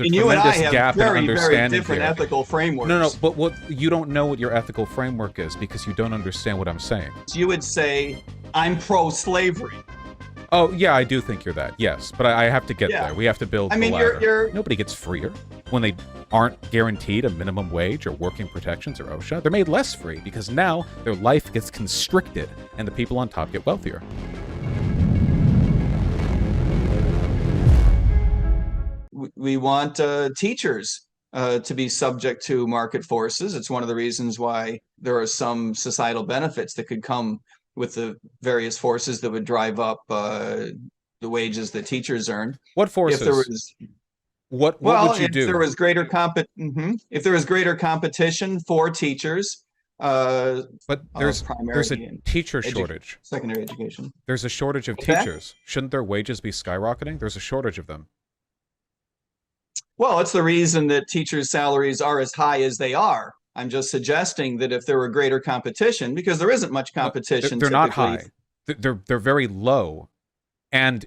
And you and I tremendous have gap in very, very understanding different here. ethical frameworks. No, but what you don't know what your ethical framework is because you don't understand what I'm saying. You would say, I'm pro-slavery. Oh, yeah, I do think you're that, yes. But I have to get there. We have to build the ladder. Nobody gets freer when they aren't guaranteed a minimum wage or working protections or OSHA. They're made less free because now their life gets constricted and the people on top get wealthier. We want teachers to be subject to market forces. It's one of the reasons why there are some societal benefits that could come with the various forces that would drive up the wages that teachers earn. What forces? If there was, what would you do? If there was greater competition for teachers. But there's a teacher shortage. Secondary education. There's a shortage of teachers. Shouldn't their wages be skyrocketing? There's a shortage of them. Well, it's the reason that teachers' salaries are as high as they are. I'm just suggesting that if there were greater competition, because there isn't much competition. They're not high. They're very low, and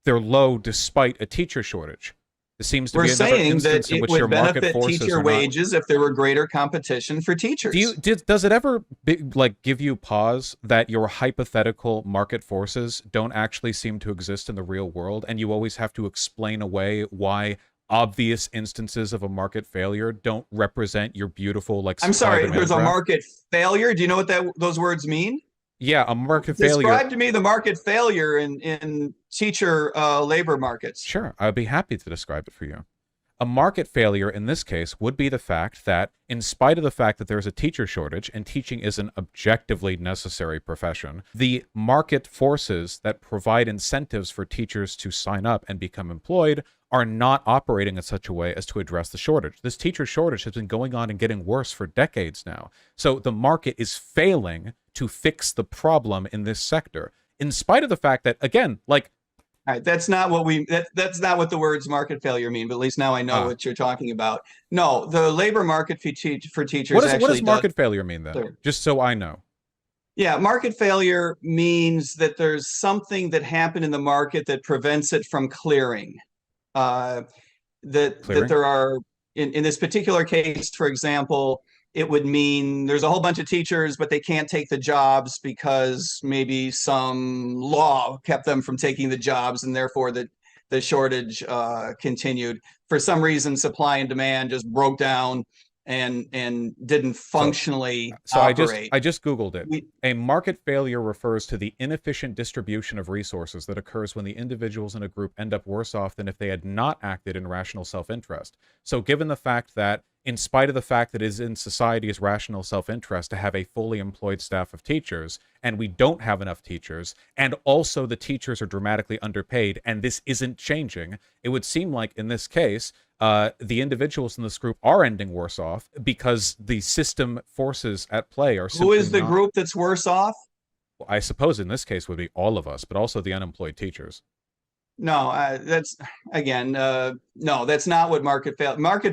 they're low despite a teacher shortage. It seems to be another instance in which your market forces teacher wages if there were greater competition for teachers. Does it ever give you pause that your hypothetical market forces don't actually seem to exist in the real world, and you always have to explain away why obvious instances of a market failure don't represent your beautiful I'm sorry, there's a market failure. Do you know what those words mean? Yeah, a market failure. Describe to me the market failure in teacher labor markets. Sure, I'd be happy to describe it for you. A market failure in this case would be the fact that, in spite of the fact that there's a teacher shortage and teaching is an objectively necessary profession, the market forces that provide incentives for teachers to sign up and become employed are not operating in such a way as to address the shortage. This teacher shortage has been going on and getting worse for decades now. So the market is failing to fix the problem in this sector, in spite of the fact that, again, all right, that's not what that's not what the words market failure mean, but at least now I know what you're talking about. No, the labor market for teachers what does market failure mean then? Sure. Just so I know. Yeah, market failure means that there's something that happened in the market that prevents it from clearing. That there are, in this particular case, for example, it would mean there's a whole bunch of teachers, but they can't take the jobs because maybe some law kept them from taking the jobs, and therefore the shortage continued. For some reason, supply and demand just broke down and didn't functionally operate. I just Googled it. A market failure refers to the inefficient distribution of resources that occurs when the individuals in a group end up worse off than if they had not acted in rational self-interest. So given the fact that, in spite of the fact that it is in society's rational self-interest to have a fully employed staff of teachers, and we don't have enough teachers, and also the teachers are dramatically underpaid, and this isn't changing, it would seem like, in this case, the individuals in this group are ending worse off because the system forces at play are simply Who is the group that's worse off? Well, I suppose in this case would be all of us, but also the unemployed teachers. No, that's, again, no, that's not what market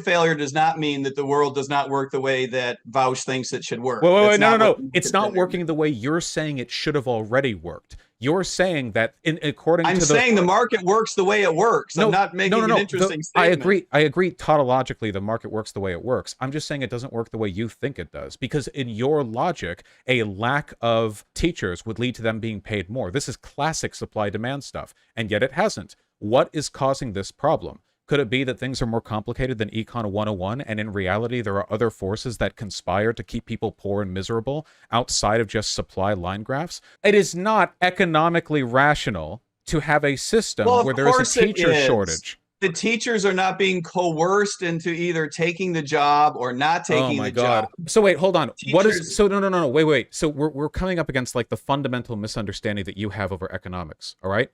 failure does not mean that the world does not work the way that Vaush thinks it should work. Wait, no. It's not working the way you're saying it should have already worked. You're saying that I'm saying the market works the way it works. I'm not making an interesting statement. I agree tautologically the market works the way it works. I'm just saying it doesn't work the way you think it does. Because in your logic, a lack of teachers would lead to them being paid more. This is classic supply-demand stuff. And yet it hasn't. What is causing this problem? Could it be that things are more complicated than Econ 101, and in reality there are other forces that conspire to keep people poor and miserable outside of just supply line graphs? It is not economically rational to have a system where there is a teacher shortage. The teachers are not being coerced into either taking the job or not taking the job. So wait, hold on. Wait. So we're coming up against the fundamental misunderstanding that you have over economics, all right?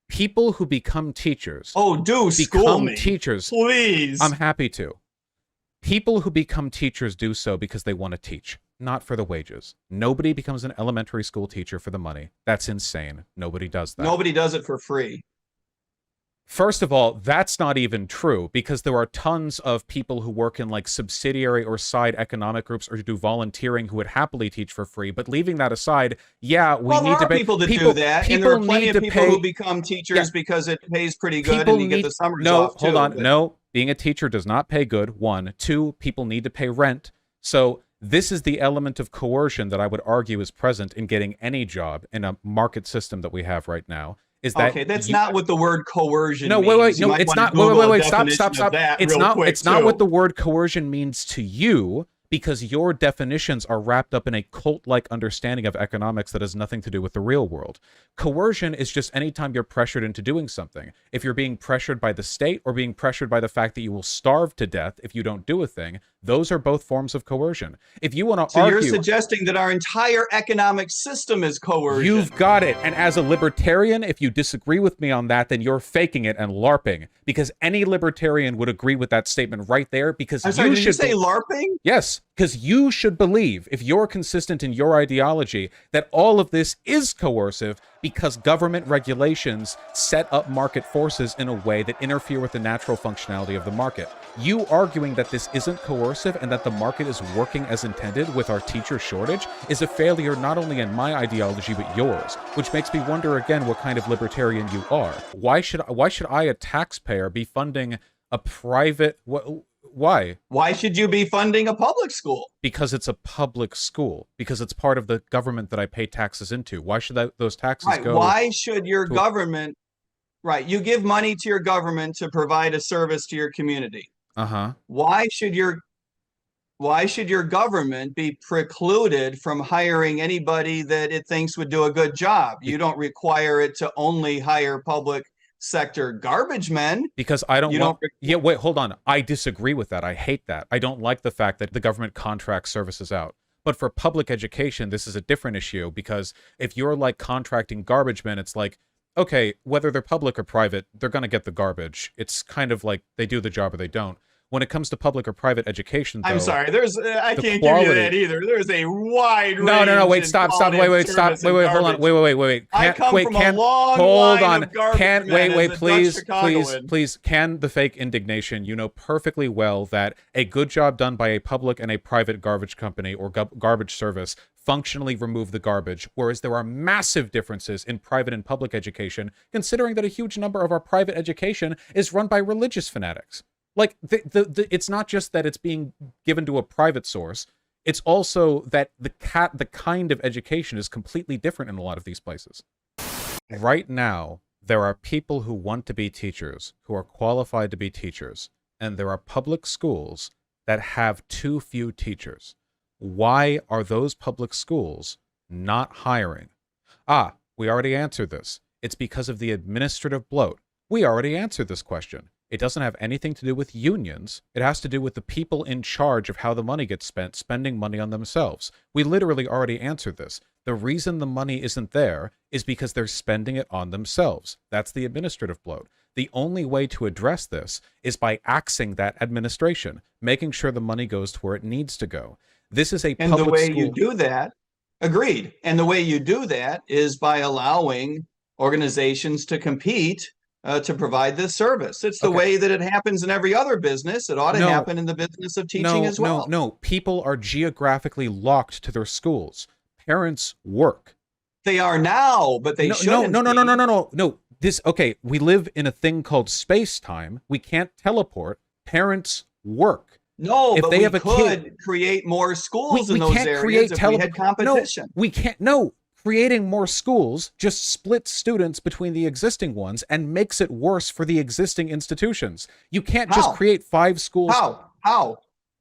People who become teachers. School me. Teachers. Please. I'm happy to. People who become teachers do so because they want to teach, not for the wages. Nobody becomes an elementary school teacher for the money. That's insane. Nobody does that. Nobody does it for free. First of all, that's not even true, because there are tons of people who work in subsidiary or side economic groups or do volunteering who would happily teach for free. But leaving that aside, yeah, we need to pay people to do that, and there are plenty of people who become teachers because it pays pretty good and you get the summer off too. No, Being a teacher does not pay good, one. Two, people need to pay rent. So this is the element of coercion that I would argue is present in getting any job in a market system that we have right now. Is that okay? That's not what the word coercion no, means. wait, no, it's not. Wait, stop. It's not. It's not what the word coercion means to you, because your definitions are wrapped up in a cult-like understanding of economics that has nothing to do with the real world. Coercion is just any time you're pressured into doing something. If you're being pressured by the state or being pressured by the fact that you will starve to death if you don't do a thing, those are both forms of coercion. If you want to argue... So you're suggesting that our entire economic system is coercion. You've got it. And as a libertarian, if you disagree with me on that, then you're faking it and LARPing. Because any libertarian would agree with that statement right there, because I'm sorry, did you say LARPing? Yes, because you should believe, if you're consistent in your ideology, that all of this is coercive because government regulations set up market forces in a way that interfere with the natural functionality of the market. You arguing that this isn't coercive and that the market is working as intended with our teacher shortage is a failure not only in my ideology but yours, which makes me wonder again what kind of libertarian you are. Why should I, a taxpayer, be funding a private... Why? Why should you be funding a public school? Because it's a public school. Because it's part of the government that I pay taxes into. Why should those taxes go? Why should your government... Right, you give money to your government to provide a service to your community. Uh-huh. Why should your government be precluded from hiring anybody that it thinks would do a good job? You don't require it to only hire public sector garbage men. Because I don't want... Yeah, wait, hold on. I disagree with that. I hate that. I don't like the fact that the government contracts services out. But for public education, this is a different issue, because if you're like contracting garbage men, it's like, okay, whether they're public or private, they're going to get the garbage. It's kind of like they do the job or they don't. When it comes to public or private education, though, I'm sorry, I can't give you that either. There's a wide range. No, wait, stop, hold on, wait. I come from a long line of garbage men please, can the fake indignation, you know perfectly well that a good job done by a public and a private garbage company or garbage service functionally remove the garbage, whereas there are massive differences in private and public education, considering that a huge number of our private education is run by religious fanatics. Like, it's not just that it's being given to a private source, it's also that the kind of education is completely different in a lot of these places. Right now, there are people who want to be teachers, who are qualified to be teachers, and there are public schools that have too few teachers. Why are those public schools not hiring? We already answered this. It's because of the administrative bloat. We already answered this question. It doesn't have anything to do with unions. It has to do with the people in charge of how the money gets spent, spending money on themselves. We literally already answered this. The reason the money isn't there is because they're spending it on themselves. That's the administrative bloat. The only way to address this is by axing that administration, making sure the money goes to where it needs to go. This is a public school. And the way you do that, agreed. And the way you do that is by allowing organizations to compete to provide this service. It's the way that it happens in every other business. It ought to happen in the business of teaching as well. No. People are geographically locked to their schools. Parents work. They are now, but they shouldn't. No. We live in a thing called space-time. We can't teleport. Parents work. No, but we could create more schools in those areas if we had competition. We can't. No. Creating more schools just splits students between the existing ones and makes it worse for the existing institutions. You can't just create 5 schools. How?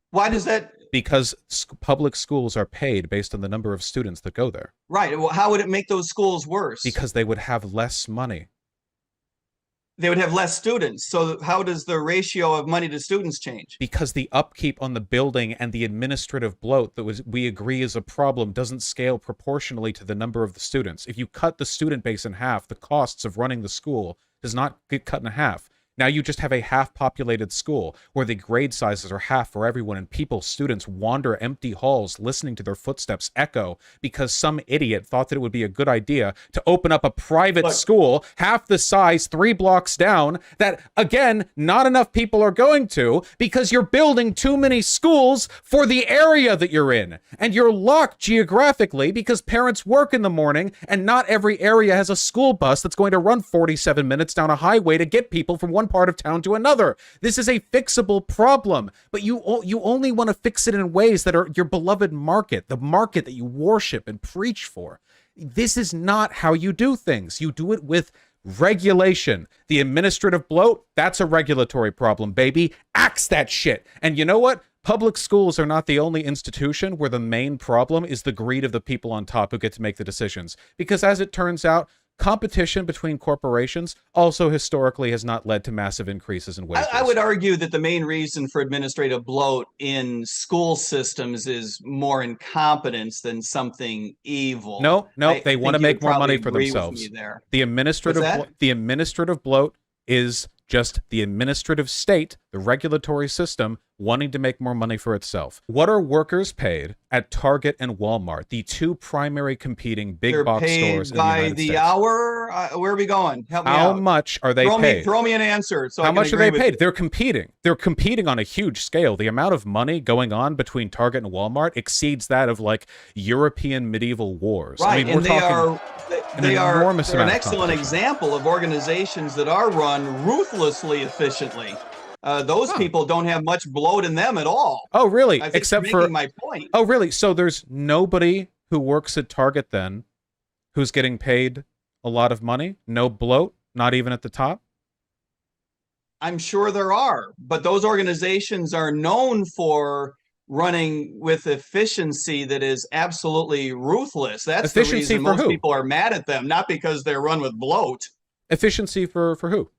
Why does that? Because public schools are paid based on the number of students that go there. Right. Well, how would it make those schools worse? Because they would have less money. They would have less students. So how does the ratio of money to students change? Because the upkeep on the building and the administrative bloat that we agree is a problem doesn't scale proportionally to the number of the students. If you cut the student base in half, the costs of running the school does not get cut in half. Now you just have a half-populated school where the grade sizes are half for everyone and students wander empty halls listening to their footsteps echo because some idiot thought that it would be a good idea to open up a private school half the size 3 blocks down that, again, not enough people are going to because you're building too many schools for the area that you're in. And you're locked geographically because parents work in the morning and not every area has a school bus that's going to run 47 minutes down a highway to get people from one part of town to another. This is a fixable problem, but you only want to fix it in ways that are your beloved market, the market that you worship and preach for. This is not how you do things. You do it with regulation. The administrative bloat, that's a regulatory problem, baby. Axe that shit. And you know what? Public schools are not the only institution where the main problem is the greed of the people on top who get to make the decisions. Because as it turns out, competition between corporations also historically has not led to massive increases in wages. I would argue that the main reason for administrative bloat in school systems is more incompetence than something evil. No, they want to make more money for themselves. The administrative bloat is just the administrative state, the regulatory system, wanting to make more money for itself. What are workers paid at Target and Walmart, the two primary competing big box stores in the United States? By the hour? Where are we going? Help me out. How much are they paid? Throw me an answer. So how much are they paid? They're competing. They're competing on a huge scale. The amount of money going on between Target and Walmart exceeds that of like European medieval wars. Right, I mean, they are an excellent example of organizations that are run ruthlessly efficiently. Those people don't have much bloat in them at all. Oh, really? Except for my point. Oh, really? So there's nobody who works at Target then who's getting paid a lot of money? No bloat? Not even at the top? I'm sure there are, but those organizations are known for running with efficiency that is absolutely ruthless. That's efficiency the reason most people are mad at them, not because they're run with bloat. Efficiency for who?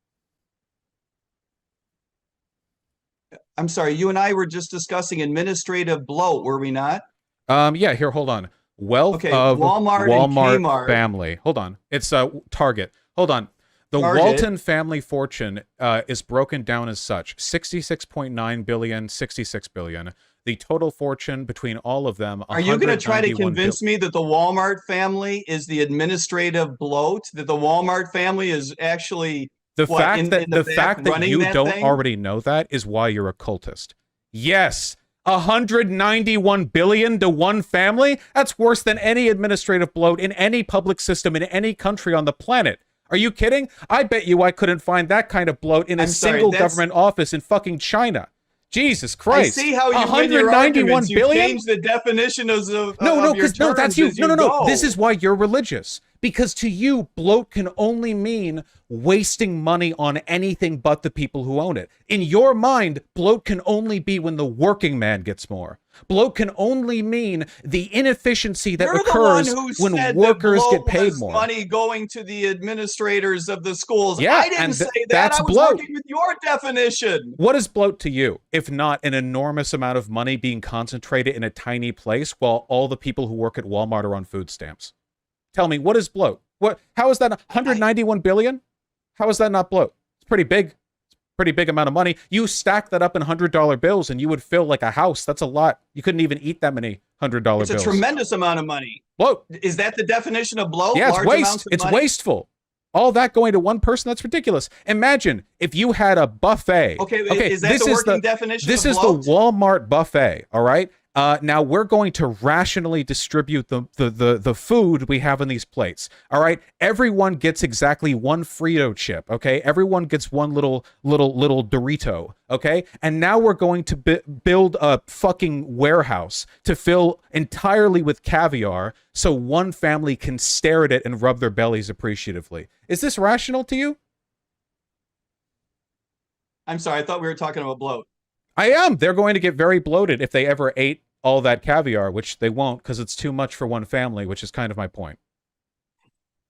I'm sorry, you and I were just discussing administrative bloat, were we not? Yeah, here, hold on. Wealth of Walmart and Kmart. Family. Hold on. It's Target. Hold on. The Target. Walton family fortune is broken down as such. 66.9 billion, 66 billion. The total fortune between all of them. Are you going to try to convince me that the Walmart family is the administrative bloat? That the Walmart family is actually the fact that you don't already know that is why you're a cultist. Yes, 191 billion to one family. That's worse than any administrative bloat in any public system in any country on the planet. Are you kidding? I bet you I couldn't find that kind of bloat in a single government office in fucking China. Jesus Christ! I see how you win your arguments. You change the definition of no, because no, that's you. No. This is why you're religious. Because to you, bloat can only mean wasting money on anything but the people who own it. In your mind, bloat can only be when the working man gets more. Bloat can only mean the inefficiency that occurs when workers get paid more. Money going to the administrators of the schools. Yeah, I didn't say that. That's I was bloat. working with your definition. What is bloat to you, if not an enormous amount of money being concentrated in a tiny place while all the people who work at Walmart are on food stamps? Tell me, what is bloat? How is that 191 billion? How is that not bloat? It's pretty big. It's a pretty big amount of money. You stack that up in $100 bills and you would fill like a house. That's a lot. You couldn't even eat that many $100 bills. It's a tremendous amount of money. Bloat. Is that the definition of bloat? Yeah, it's waste. It's wasteful. All that going to one person, that's ridiculous. Imagine if you had a buffet. Okay, is that the working definition This of is bloat? the Walmart buffet, all right? Now we're going to rationally distribute the food we have in these plates. All right, everyone gets exactly one Frito chip. Okay, everyone gets one little Dorito. Okay, and now we're going to build a fucking warehouse to fill entirely with caviar, so one family can stare at it and rub their bellies appreciatively. Is this rational to you? I'm sorry, I thought we were talking about bloat. I am. They're going to get very bloated if they ever ate all that caviar, which they won't because it's too much for one family, which is kind of my point.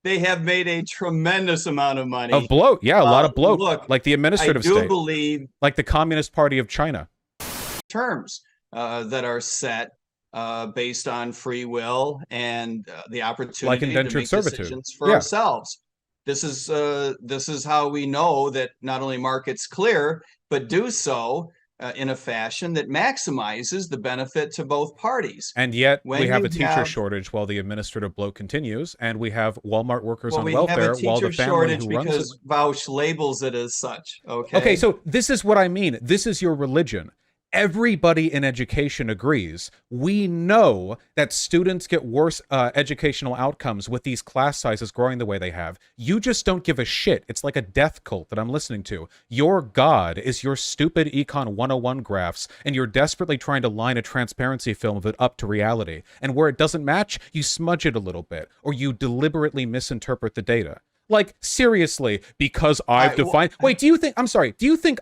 They have made a tremendous amount of money. Of bloat. Yeah, a lot of bloat. Look, like the administrative state. I do believe... Like the Communist Party of China. Terms that are set based on free will and the opportunity like to make decisions for ourselves. This is how we know that not only markets clear, but do so in a fashion that maximizes the benefit to both parties. And yet we have a teacher shortage while the administrative bloat continues, and we have Walmart workers on welfare while the family who runs it. Because Vaush labels it as such. Okay. Okay, so this is what I mean. This is your religion. everybody in education agrees. We know that students get worse educational outcomes with these class sizes growing the way they have. You just don't give a shit. It's like a death cult that I'm listening to. Your god is your stupid Econ 101 graphs, and you're desperately trying to line a transparency film of it up to reality. And where it doesn't match, you smudge it a little bit, or you deliberately misinterpret the data. Like, seriously, because I've defined... Wait, do you think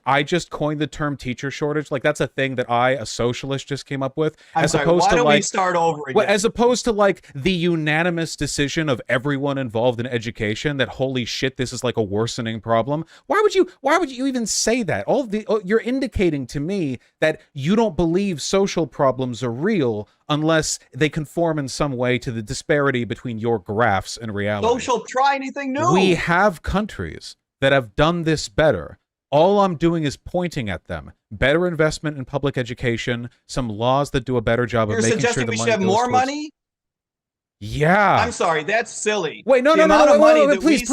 I just coined the term teacher shortage? Like, that's a thing that a socialist, just came up with? Why don't we start over again? As opposed to, like, the unanimous decision of everyone involved in education that, holy shit, this is like a worsening problem. Why would you even say that? You're indicating to me that you don't believe social problems are real unless they conform in some way to the disparity between your graphs and reality. Try anything new. We have countries that have done this better. All I'm doing is pointing at them. Better investment in public education, some laws that do a better job of making sure the money goes You're suggesting we should have more money? Yeah. I'm sorry, that's silly. Wait, no, please,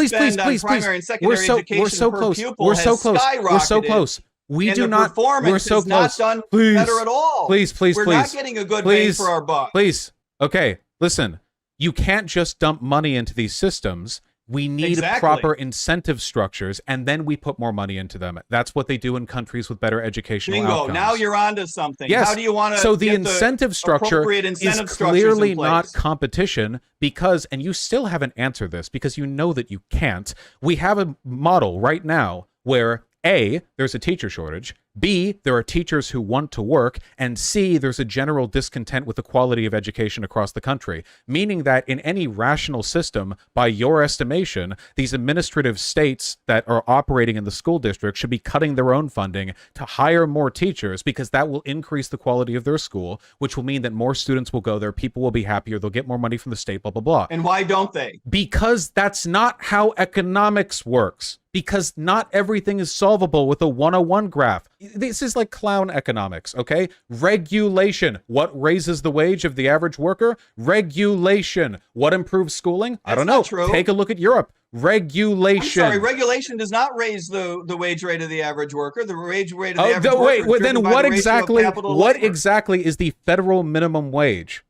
primary and secondary education we're so per close. pupil We're so close. We're so skyrocketed. close. We And do the not. Performance We're so is close. not done Please, better at all. Please, We're not getting a good bang for our buck. Please. Okay, listen. You can't just dump money into these systems. We need proper incentive structures, and then we put more money into them. That's what they do in countries with better educational outcomes. Now you're onto something. Yes. How do you want to? So the incentive structure is clearly not competition because, and you still haven't answered this because you know that you can't. We have a model right now where A, there's a teacher shortage, B, there are teachers who want to work, and C, there's a general discontent with the quality of education across the country, meaning that in any rational system, by your estimation, these administrative states that are operating in the school district should be cutting their own funding to hire more teachers because that will increase the quality of their school, which will mean that more students will go there, people will be happier, they'll get more money from the state, blah, blah, blah. And why don't they? Because that's not how economics works. Because not everything is solvable with a 101 graph. This is like clown economics, okay? Regulation. What raises the wage of the average worker? Regulation. What improves schooling? I don't know. True. Take a look at Europe. Regulation. I'm sorry, regulation does not raise the wage rate of the average worker. The wage rate of the average worker wait, is then what exactly is the federal minimum wage?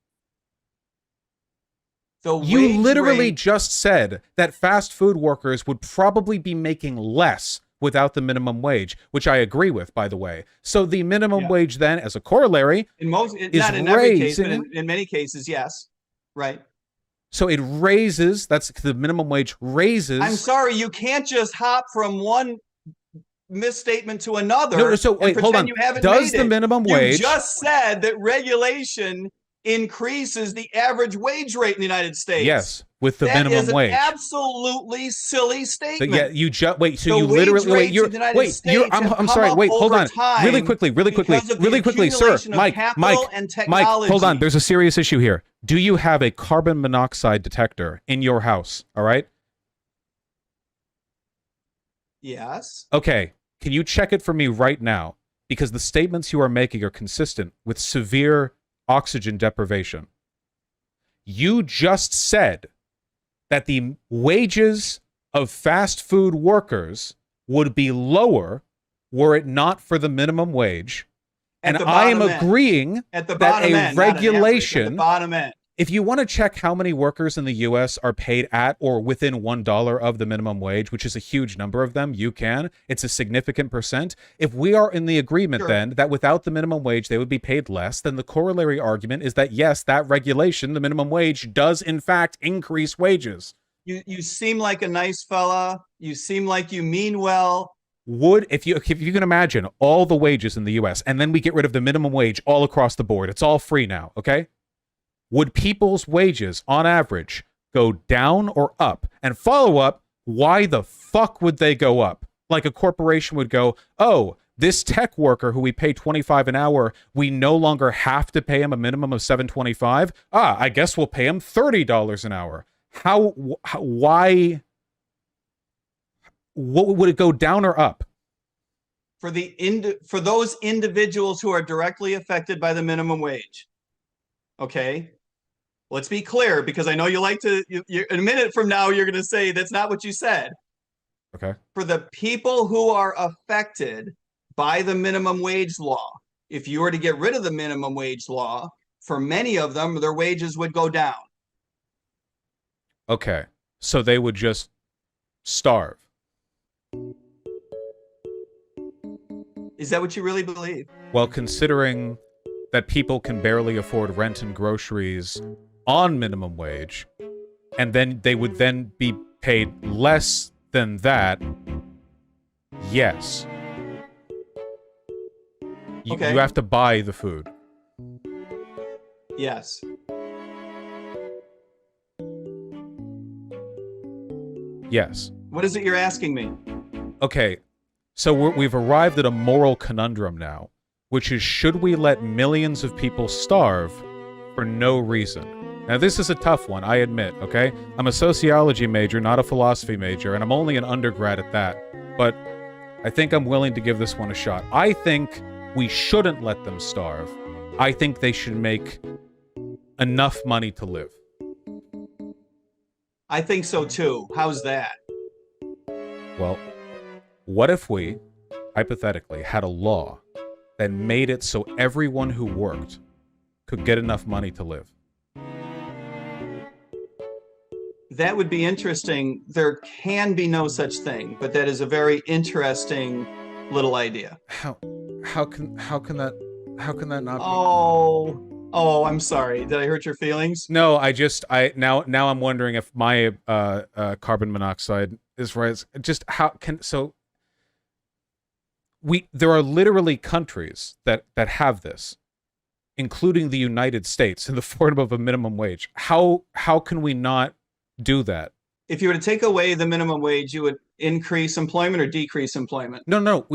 You literally just said that fast food workers would probably be making less without the minimum wage, which I agree with, by the way. So the minimum wage then, as a corollary, not in every case, but in many cases, yes. Right. So it raises, that's the minimum wage raises. I'm sorry, you can't just hop from one misstatement to another. No, so wait, hold on. Does the minimum wage... You just said that regulation increases the average wage rate in the United States. Yes, with the minimum wage. That is an absolutely silly statement. Yeah, you just wait. So you literally wait. I'm sorry. Wait, hold on. Really quickly, sir. Mike. Hold on. There's a serious issue here. Do you have a carbon monoxide detector in your house? All right. Yes. Okay. Can you check it for me right now? Because the statements you are making are consistent with severe oxygen deprivation. You just said that the wages of fast food workers would be lower were it not for the minimum wage. And I am agreeing that a regulation, if you want to check how many workers in the US are paid at or within $1 of the minimum wage, which is a huge number of them, you can. It's a significant percent. If we are in the agreement then that without the minimum wage they would be paid less, then the corollary argument is that yes, that regulation, the minimum wage, does in fact increase wages. You seem like a nice fella. You seem like you mean well. If you can imagine all the wages in the US and then we get rid of the minimum wage all across the board, it's all free now, okay? Would people's wages, on average, go down or up? And follow up, why the fuck would they go up? Like a corporation would go, oh, this tech worker who we pay $25 an hour, we no longer have to pay him a minimum of $7.25. I guess we'll pay him $30 an hour. Why? What would it go down or up? For those individuals who are directly affected by the minimum wage. Okay. Let's be clear, because I know you like to, in a minute from now, you're going to say that's not what you said. Okay. For the people who are affected by the minimum wage law, if you were to get rid of the minimum wage law, for many of them, their wages would go down. Okay. So they would just starve. Is that what you really believe? Well, considering that people can barely afford rent and groceries on minimum wage, and then they would then be paid less than that, yes. Okay. You have to buy the food. Yes. Yes. What is it you're asking me? Okay, so we've arrived at a moral conundrum now, which is, should we let millions of people starve for no reason? Now, this is a tough one, I admit, okay? I'm a sociology major, not a philosophy major, and I'm only an undergrad at that, but I think I'm willing to give this one a shot. I think we shouldn't let them starve. I think they should make enough money to live. I think so too. How's that? Well, what if we, hypothetically, had a law that made it so everyone who worked could get enough money to live? That would be interesting. There can be no such thing, but that is a very interesting little idea. How can that not Oh, I'm sorry. Did I hurt your feelings? No, now I'm wondering if my carbon monoxide is right. Just how can there are literally countries that have this, including the United States, in the form of a minimum wage. How can we not do that? If you were to take away the minimum wage, you would increase employment or decrease employment? No.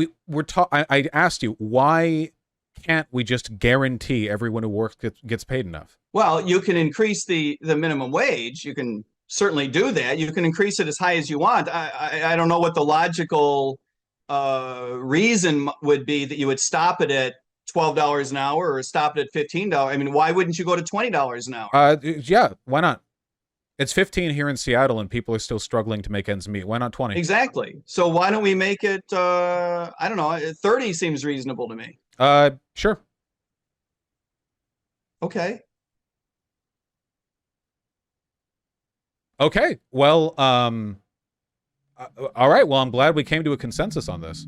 I asked you, why can't we just guarantee everyone who works gets paid enough? Well, you can increase the minimum wage. You can certainly do that. You can increase it as high as you want. I don't know what the logical reason would be that you would stop it at $12 an hour or stop it at $15. I mean, why wouldn't you go to $20 an hour? Yeah, why not? It's 15 here in Seattle, and people are still struggling to make ends meet. Why not 20? Exactly. So why don't we make it, I don't know, 30 seems reasonable to me. Sure. Okay. Okay. Well, all right. Well, I'm glad we came to a consensus on this.